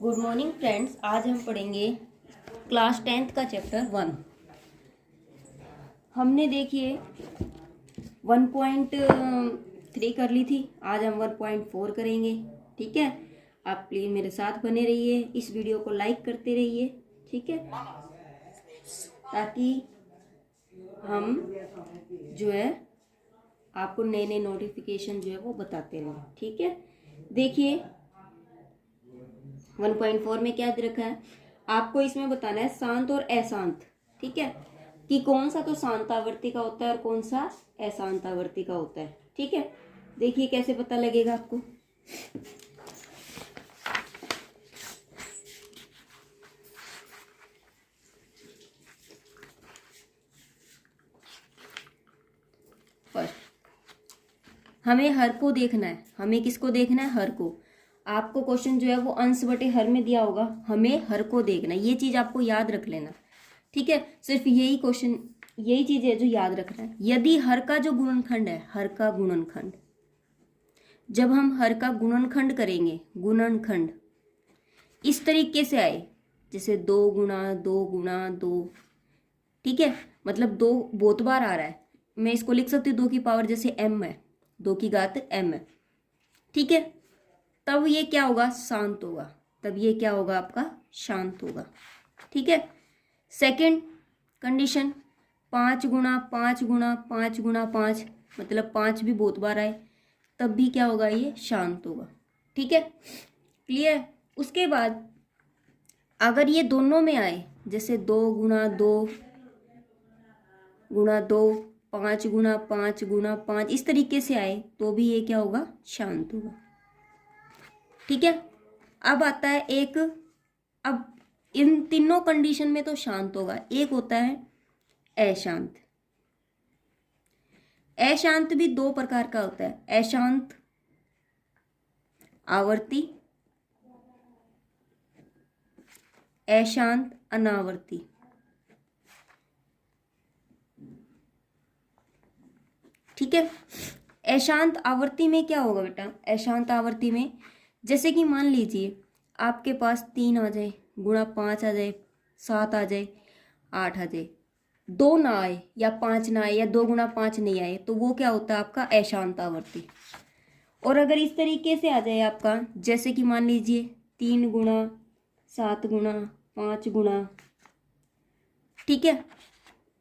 Good morning friends. आज हम पढ़ेंगे क्लास 10th का चैप्टर 1। हमने देखिए 1.3 कर ली थी, आज हम 1.4 करेंगे। ठीक है, आप प्लीज़ मेरे साथ बने रहिए, इस वीडियो को लाइक करते रहिए। ठीक है, ताकि हम जो है आपको नए नए नोटिफिकेशन जो है वो बताते रहें। ठीक है, देखिए 1.4 में क्या दे रखा है, आपको इसमें बताना है शांत और अशांत। ठीक है, कि कौन सा तो शांत आवर्ती का होता है और कौन सा अशांत आवर्ती का होता है। ठीक है, देखिए कैसे पता लगेगा आपको। फर्स्ट हमें हर को देखना है। हमें किसको देखना है? हर को। आपको क्वेश्चन जो है वो अंश बटे हर में दिया होगा, हमें हर को देखना है। ये चीज आपको याद रख लेना। ठीक है, सिर्फ यही क्वेश्चन, यही चीज है जो याद रखना है। यदि हर का जो गुणनखंड है, हर का गुणनखंड, जब हम हर का गुणनखंड करेंगे, गुणनखंड इस तरीके से आए, जैसे 2 गुणा 2 गुणा 2। ठीक है, मतलब 2 बहुत बार आ रहा है, मैं इसको लिख सकती हूँ 2 की पावर जैसे m है, 2 की घात m है। ठीक है, तब ये क्या होगा? शांत होगा। तब ये क्या होगा? आपका शांत होगा। ठीक है, सेकंड कंडीशन 5 गुणा 5 गुणा 5 गुणा 5, मतलब 5 भी बहुत बार आए, तब भी क्या होगा? ये शांत होगा। ठीक है, क्लियर। उसके बाद अगर ये दोनों में आए, जैसे 2 गुणा 2 गुणा 2, 5 गुणा 5 गुणा 5, इस तरीके से आए, तो भी ये क्या होगा? शांत होगा। ठीक है, अब आता है एक, अब इन तीनों कंडीशन में तो शांत होगा। एक होता है अशांत। अशांत भी 2 प्रकार का होता है, अशांत आवर्ती, अशांत अनावर्ती। ठीक है, अशांत आवर्ती में क्या होगा बेटा? अशांत आवर्ती में जैसे कि मान लीजिए आपके पास 3 आ जाए, गुणा 5 आ जाए, 7 आ जाए, 8 आ जाए, 2 ना आए या 5 ना आए या 2 गुणा 5 नहीं आए, तो वो क्या होता है? आपका अशांत आवर्ती। और अगर इस तरीके से आ जाए आपका, जैसे कि मान लीजिए 3 गुणा 7 गुणा 5 गुणा, ठीक है,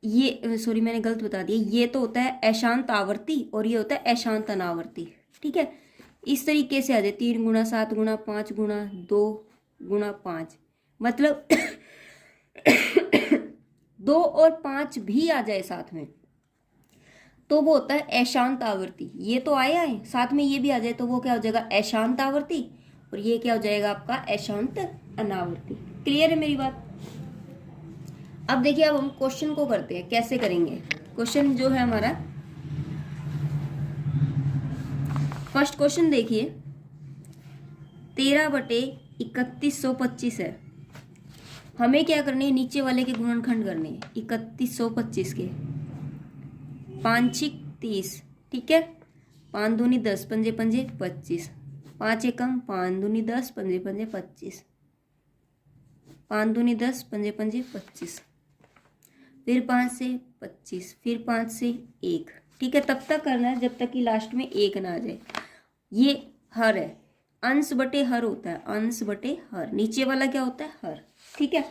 ये सॉरी मैंने गलत बता दिया, ये तो होता है अशांत आवर्ती और ये होता है अशांत अनावर्ती। ठीक है, इस तरीके से आ जाए 3 गुणा 7 गुणा 5 गुणा 2 गुणा 5, मतलब 2 और 5 भी आ जाए साथ में, तो वो होता है अशांत आवर्ती। ये तो आया है, साथ में ये भी आ जाए, तो वो क्या हो जाएगा? अशांत आवर्ती। और ये क्या हो जाएगा? आपका अशांत अनावर्ती। क्लियर है मेरी बात? अब देखिए, अब हम क्वेश्चन को करते हैं। कैसे करेंगे? क्वेश्चन जो है हमारा, फर्स्ट क्वेश्चन देखिए, 13/3125 है। हमें क्या करने है? नीचे वाले के गुणनखंड करने हैं। 3125 के 5 30। ठीक है, 5 दूनी 10, पंजे पंजे 25, 5 एकम 5 दूनी 10, पंजे पंजे 25, 5 दूनी 10, पंजे पंजे 25, फिर 5 से 25, फिर 5 से 1। ठीक है, तब तक करना है जब तक कि लास्ट में 1 ना आ जाए। ये हर है, अंश बटे हर होता है, अंश बटे हर। नीचे वाला क्या होता है? हर। ठीक है,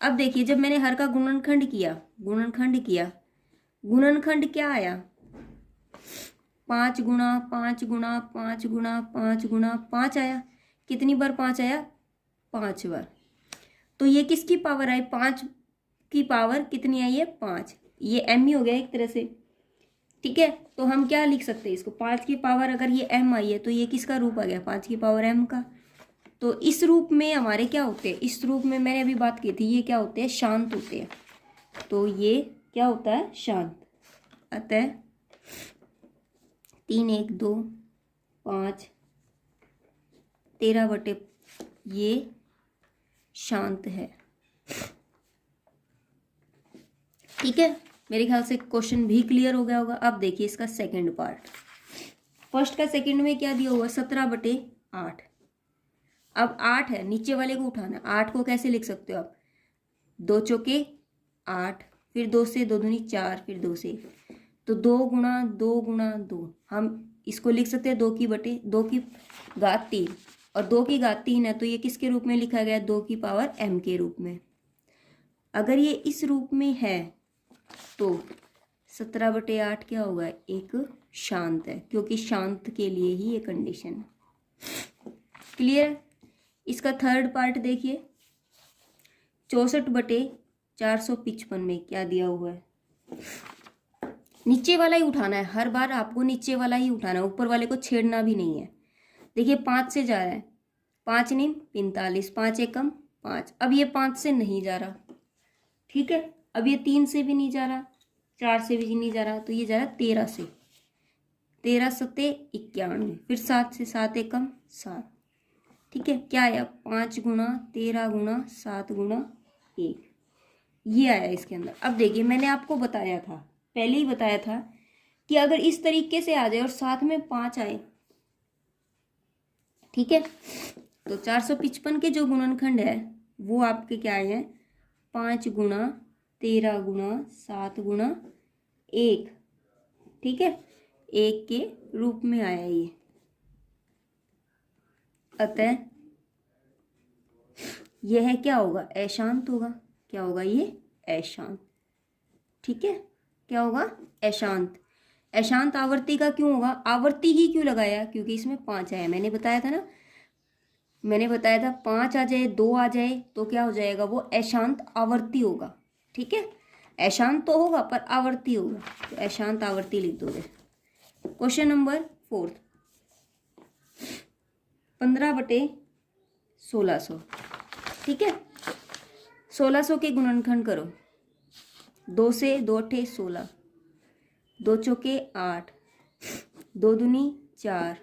अब देखिए, जब मैंने हर का गुणनखंड किया, गुणनखंड क्या आया? 5 गुणा 5 गुणा 5 गुणा 5 गुणा 5 आया। कितनी बार 5 आया? 5 बार। तो ये किसकी पावर आई? 5 की पावर कितनी आई है? 5। ये m ही हो गया एक तरह से। ठीक है, तो हम क्या लिख सकते हैं इसको? 5 की पावर, अगर ये m आई है तो ये किसका रूप आ गया? 5 की पावर m का। तो इस रूप में हमारे क्या होते हैं? इस रूप में मैंने अभी बात की थी, ये क्या होते हैं? शांत होते हैं। तो ये क्या होता है? शांत। अतः 3 1 2 5 13/, ये शांत है। ठीक है, मेरे ख्याल से क्वेश्चन भी क्लियर हो गया होगा। अब देखिए इसका सेकंड पार्ट। फर्स्ट का सेकंड में क्या दिया हुआ? 17/8। अब 8 है, नीचे वाले को उठाना। 8 को कैसे लिख सकते हो आप? 2 चौके 8, फिर 2 से 2 दूनी 4, फिर 2 से, तो 2 गुणा 2 गुणा 2, हम इसको लिख सकते हैं 2 की बटे 2 की घात 3, और 2 की घात 3 है तो ये किसके रूप में लिखा गया? 2 की पावर m के रूप में। अगर ये इस रूप में है तो 17/8 क्या होगा? एक शांत है, क्योंकि शांत के लिए ही ये कंडीशन है। क्लियर? इसका थर्ड पार्ट देखिए, 64/455 में क्या दिया हुआ है? नीचे वाला ही उठाना है, हर बार आपको नीचे वाला ही उठाना है, ऊपर वाले को छेड़ना भी नहीं है। देखिए 5 से जा रहा है, 5 नहीं 45, 5 एकम 5। अब ये 5 से नहीं जा रहा, ठीक है। अब ये 3 से भी नहीं जा रहा, 4 से भी नहीं जा रहा, तो ये जा रहा 13 से। 13 सत्ते 91, फिर 7 से 7 एकम 7, ठीक है। क्या आया? 5 गुणा 13 गुणा 7 गुणा 1, ये आया इसके अंदर। अब देखिए मैंने आपको बताया था, पहले ही बताया था कि अगर इस तरीके से आ जाए और साथ में 5 आए, ठीक है, तो 455 के जो गुणनखंड है वो आपके क्या आए हैं? 5 गुणा 13 गुणा 7 गुणा 1, ठीक है, 1 के रूप में आया ये। अतः यह क्या होगा? अशांत होगा। क्या होगा ये? अशांत, ठीक है। क्या होगा? अशांत। अशांत आवर्ती का क्यों होगा? आवर्ती ही क्यों लगाया? क्योंकि इसमें 5 आया। मैंने बताया था ना, मैंने बताया था 5 आ जाए 2 आ जाए तो क्या हो जाएगा? वो अशांत आवर्ती होगा, ठीक है। अशांत तो होगा पर आवर्ती होगा, तो अशांत आवर्ती लिख दोगे। क्वेश्चन नंबर 4, 15/1600, ठीक है। 1600 के गुणनखंड करो। 2 से 2 अट्ठे 16, 2 चौके 8, 2 दूनी 4,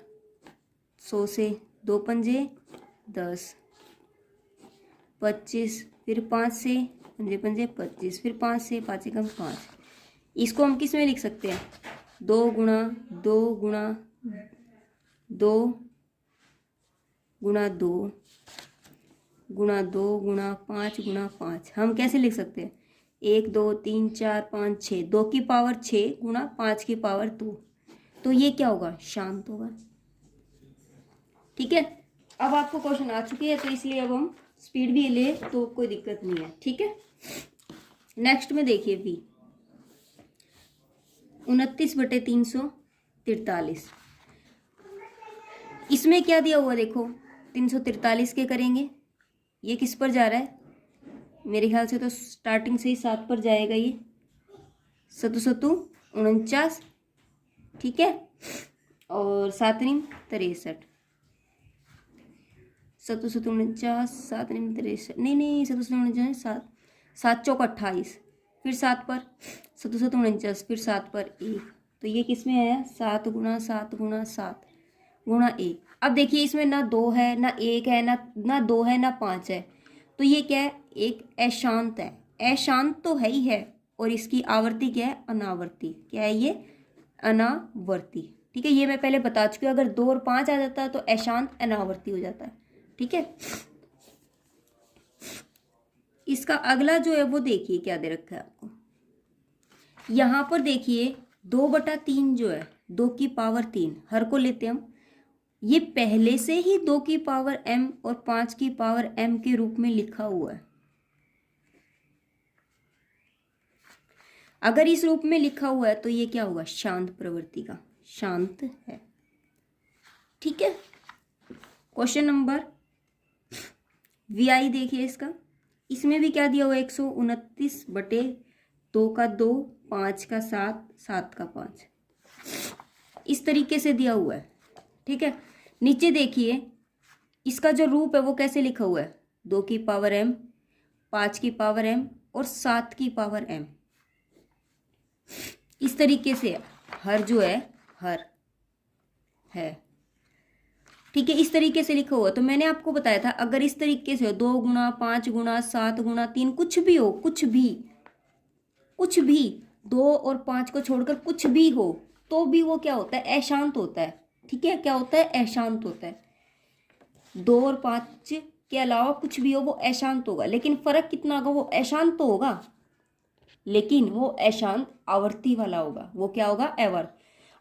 100 से 2 पंजे 10, 25, फिर 5 से पंजे पंजे 25, फिर 5 से 5 एकम 5। इसको हम किस में लिख सकते हैं? 2 गुणा 2 गुणा 2 गुणा 2 गुणा 2 गुणा 5 गुणा 5। हम कैसे लिख सकते हैं? 1 2 3 4 5 6, 2 की पावर 6 गुणा 5 की पावर 2, तो ये क्या होगा? शांत होगा, ठीक है। अब आपको क्वेश्चन आ चुके हैं तो इसलिए अब हम स्पीड भी ले तो कोई दिक्कत नहीं है, ठीक है। नेक्स्ट में देखिए भी 29/343, इसमें क्या दिया हुआ? देखो 343 के करेंगे, ये किस पर जा रहा है? मेरे ख्याल से तो स्टार्टिंग से ही 7 पर जाएगा ये। 7 7 49, ठीक है, और 7 9 63, 7 7 49 7 9 63, नहीं 7 7 49 7 7 चौक 28, फिर 7 पर 7 7 49, फिर 7 पर 1, तो ये किस में आया? 7 गुणा 7 गुणा 7 गुणा 1। अब देखिए इसमें ना 2 है ना 1 है ना 2 है ना 5 है, तो ये क्या है? एक अशांत है। अशांत तो है ही है, और इसकी आवर्ती क्या है? अनावर्ती। क्या है ये? अनावर्ती, ठीक है। ये मैं पहले बता चुकी हूँ, अगर 2 और 5 आ जाता है तो अशांत अनावर्ती हो जाता है, ठीक है। इसका अगला जो है वो देखिए क्या दे रखा है आपको। यहाँ पर देखिए 2/3 जो है, 2 की पावर 3, हर को लेते हम, ये पहले से ही 2 की पावर m और 5 की पावर m के रूप में लिखा हुआ है। अगर इस रूप में लिखा हुआ है तो ये क्या होगा? शांत प्रवृत्ति का, शांत है, ठीक है। क्वेश्चन नंबर vi देखिए इसका, इसमें भी क्या दिया हुआ है? 129/2 का 2, 5 का 7, 7 का 5, इस तरीके से दिया हुआ है, ठीक है। नीचे देखिए इसका जो रूप है वो कैसे लिखा हुआ है? 2 की पावर m, 5 की पावर m और 7 की पावर m, इस तरीके से हर जो है हर है, ठीक है, इस तरीके से लिखा हुआ। तो मैंने आपको बताया था अगर इस तरीके से 2 गुणा 5 गुणा 7 गुणा 3 कुछ भी हो, कुछ भी 2 और 5 को छोड़कर कुछ भी हो, तो भी वो क्या होता है? अशांत होता है, ठीक है। क्या होता है? अशांत होता है। 2 और 5 के अलावा कुछ भी हो वो अशांत होगा, लेकिन फर्क कितना होगा, वो अशांत तो होगा लेकिन वो अशांत आवर्ती वाला होगा। वो क्या होगा, एवर।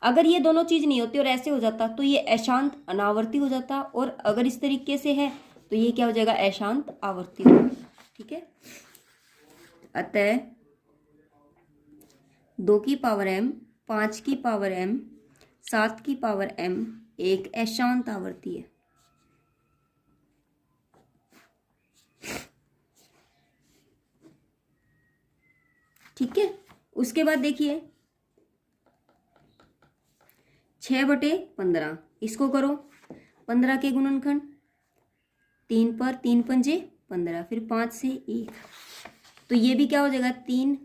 अगर ये दोनों चीज नहीं होती और ऐसे हो जाता तो ये अशांत अनावर्ती हो जाता, और अगर इस तरीके से है तो ये क्या हो जाएगा, अशांत आवर्ती हो जाएगा। ठीक है, अतः 2 की पावर m, 5 की पावर m, 7 की पावर m एक अशांत आवर्ती है। ठीक है, उसके बाद देखिए 6/15, इसको करो 15 के गुणनखंड, 3 पर 3 पंजे 15, फिर 5 से 1, तो ये भी क्या हो जाएगा 3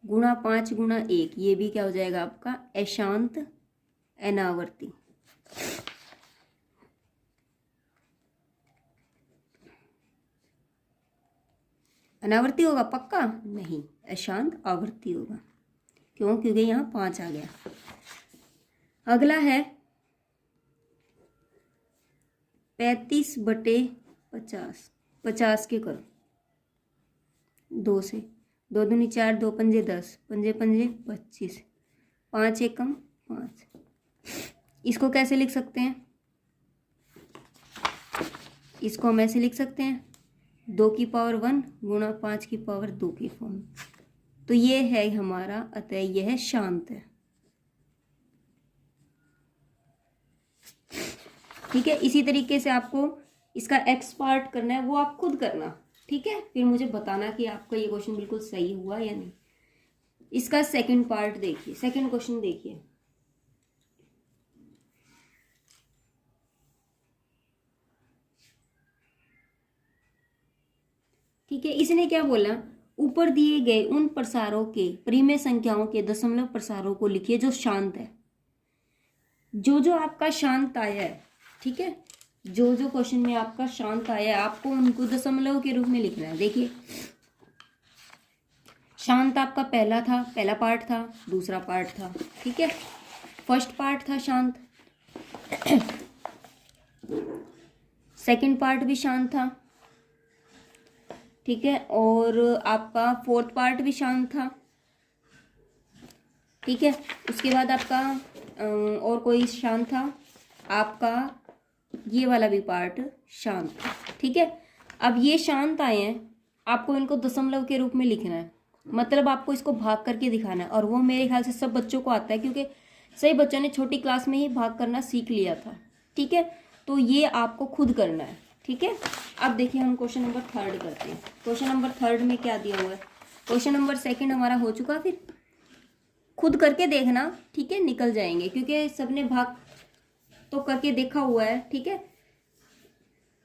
गुणा 5 गुणा 1, ये भी क्या हो जाएगा आपका अशांत अनावर्ती। अनावर्ती होगा पक्का नहीं, अशांत आवर्ती होगा। क्यों, क्योंकि यहाँ 5 आ गया। अगला है 35/50, 50 के करो 2 से, 2 दूनी 4, 2 पंजे 10, पंजे पंजे 25, 5 एकम 5। इसको कैसे लिख सकते हैं, इसको हम ऐसे लिख सकते हैं 2 की पावर 1 गुणा 5 की पावर 2 की फॉर्म। तो ये है हमारा, अतः यह शांत है। ठीक है, इसी तरीके से आपको इसका एक्स पार्ट करना है, वो आप खुद करना। ठीक है, फिर मुझे बताना कि आपका ये क्वेश्चन बिल्कुल सही हुआ या नहीं। इसका सेकंड पार्ट देखिए, सेकंड क्वेश्चन देखिए। ठीक है, इसने क्या बोला, ऊपर दिए गए उन प्रसारों के परिमेय संख्याओं के दशमलव प्रसारों को लिखिए जो शांत है। जो जो आपका शांत आया है, ठीक है, जो जो क्वेश्चन में आपका शांत आया है आपको उनको दशमलव के रूप में लिखना है। देखिए शांत आपका पहला था, पहला पार्ट था, दूसरा पार्ट था। ठीक है, फर्स्ट पार्ट था शांत, सेकंड पार्ट भी शांत था। ठीक है, और आपका फोर्थ पार्ट भी शांत था। ठीक है, उसके बाद आपका और कोई शांत था, आपका ये वाला भी पार्ट शांत था। ठीक है, अब ये शांत आए हैं, आपको इनको दशमलव के रूप में लिखना है, मतलब आपको इसको भाग करके दिखाना है। और वो मेरे ख्याल से सब बच्चों को आता है, क्योंकि सही बच्चों ने छोटी क्लास में ही भाग करना सीख लिया था। ठीक है, तो ये आपको खुद करना है। ठीक है, अब देखिए हम क्वेश्चन नंबर 3 करते हैं। क्वेश्चन नंबर 3 में क्या दिया हुआ है, क्वेश्चन नंबर 2 हमारा हो चुका, फिर खुद करके देखना। ठीक है, निकल जाएंगे क्योंकि सबने भाग तो करके देखा हुआ है। ठीक है,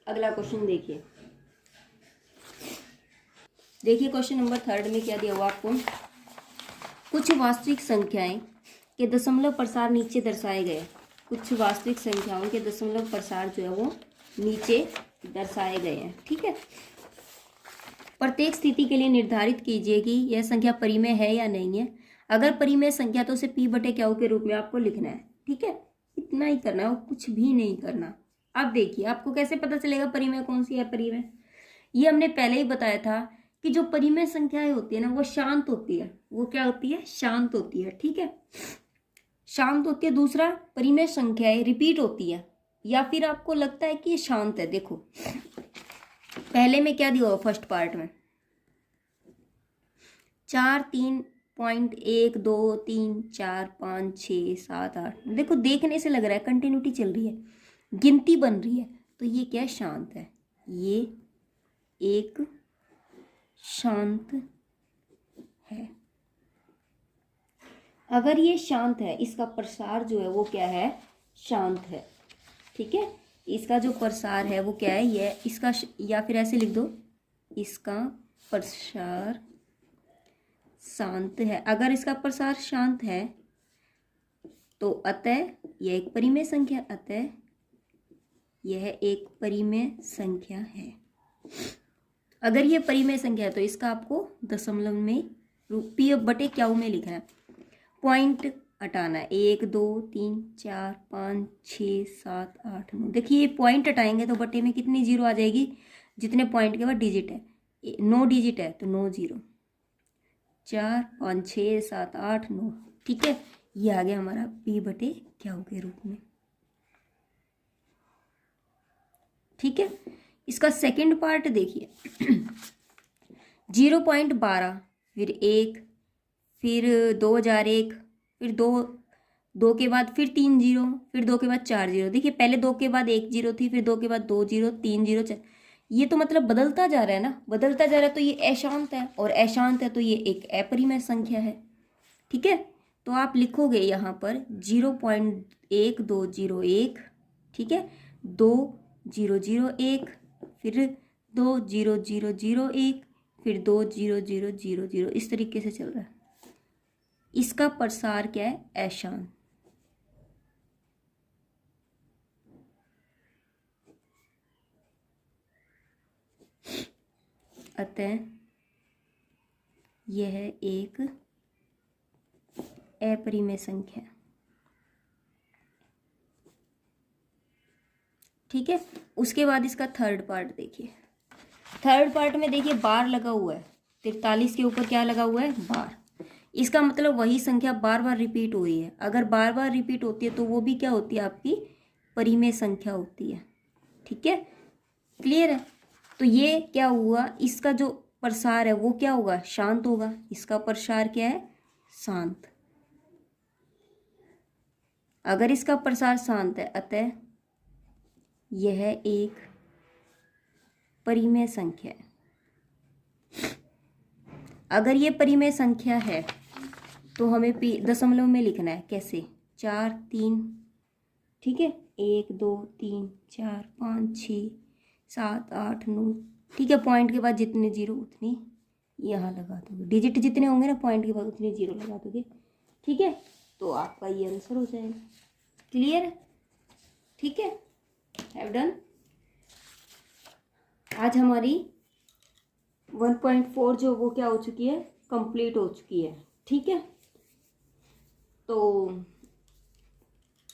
अगला क्वेश्चन देखिए। देखिए क्वेश्चन नंबर 3 में क्या दिया हुआ आपको, कुछ वास्तविक संख्याएं के दशमलव प्रसार नीचे दर्शाए गए। कुछ वास्तविक संख्याओं के दशमलव प्रसार जो है वो नीचे दर्शाए गए हैं। ठीक है, प्रत्येक स्थिति के लिए निर्धारित कीजिए कि यह संख्या परिमेय है या नहीं है। अगर परिमेय संख्या तो उसे p/q के रूप में आपको लिखना है। ठीक है, इतना ही करना है, वो कुछ भी नहीं करना। अब देखिए आपको कैसे पता चलेगा परिमेय कौन सी है परिमेय, ये हमने पहले ही बताया था कि जो परिमेय संख्याएं होती है ना वो शांत होती है। वो क्या होती है, शांत होती है। ठीक है, शांत होती है। दूसरा, परिमेय संख्याएं रिपीट होती है, या फिर आपको लगता है कि ये शांत है। देखो पहले में क्या दिया हुआ, फर्स्ट पार्ट में 4 3.1 2 3 4 5 6 7 8, देखो देखने से लग रहा है कंटिन्यूटी चल रही है, गिनती बन रही है, तो ये क्या शांत है, ये एक शांत है। अगर ये शांत है, इसका प्रसार जो है वो क्या है, शांत है। ठीक है, इसका जो प्रसार है वो क्या है, ये इसका, या फिर ऐसे लिख दो, इसका प्रसार शांत है। अगर इसका प्रसार शांत है तो अतः यह एक परिमेय संख्या, अतः यह एक परिमेय संख्या है। अगर ये परिमेय संख्या है तो इसका आपको दशमलव में p/q में लिखना है, पॉइंट हटाना है। 1 2 3 4 5 6 7 8 9। देखिए ये पॉइंट हटाएंगे तो बटे में कितनी जीरो आ जाएगी, जितने पॉइंट के बाद डिजिट है। 9 डिजिट है तो 9 जीरो, 4 5 6 7 8 9। ठीक है, ये आ गया हमारा p बटे क्यू के रूप में। ठीक है, इसका सेकंड पार्ट देखिए 0.12, फिर 1, फिर 2001, फिर 2 के बाद फिर 3 जीरो, फिर 2 के बाद 4 जीरो। देखिए पहले 2 के बाद 1 जीरो थी, फिर 2 के बाद 2 जीरो, 3 जीरो, 4। ये तो मतलब बदलता जा रहा है ना, बदलता जा रहा है तो ये अशांत है, और अशांत है तो ये एक अपरिमेय संख्या है। ठीक है, तो आप लिखोगे यहाँ पर 0.1201। ठीक है, 2001, फिर 20001, फिर 20000, इस तरीके से चल रहा है। इसका प्रसार क्या है, अशांत। अतः यह एक अपरिमेय संख्या। ठीक है, उसके बाद इसका थर्ड पार्ट देखिए। थर्ड पार्ट में देखिए बार लगा हुआ है, 43 के ऊपर क्या लगा हुआ है, बार। इसका मतलब वही संख्या बार बार रिपीट हो रही है। अगर बार बार रिपीट होती है तो वो भी क्या होती है, आपकी परिमेय संख्या होती है। ठीक है, क्लियर है। तो ये क्या हुआ, इसका जो प्रसार है वो क्या होगा, शांत होगा। इसका प्रसार क्या है, शांत। अगर इसका प्रसार शांत है, अतः यह एक परिमेय संख्या है। अगर ये परिमेय संख्या है तो हमें दशमलव में लिखना है। कैसे, 4 3। ठीक है, 1 2 3 4 5 6 7 8 9। ठीक है, पॉइंट के बाद जितने जीरो उतनी यहाँ लगा दोगे, डिजिट जितने होंगे ना पॉइंट के बाद उतने जीरो लगा दोगे। ठीक है, तो आपका ये आंसर हो जाएगा। क्लियर है। ठीक है, हैव डन। आज हमारी 1.4 जो वो क्या हो चुकी है, कंप्लीट हो चुकी है। ठीक है, तो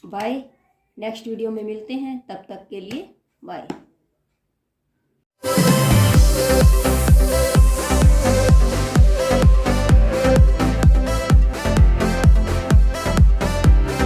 बाय, नेक्स्ट वीडियो में मिलते हैं, तब तक के लिए बाय।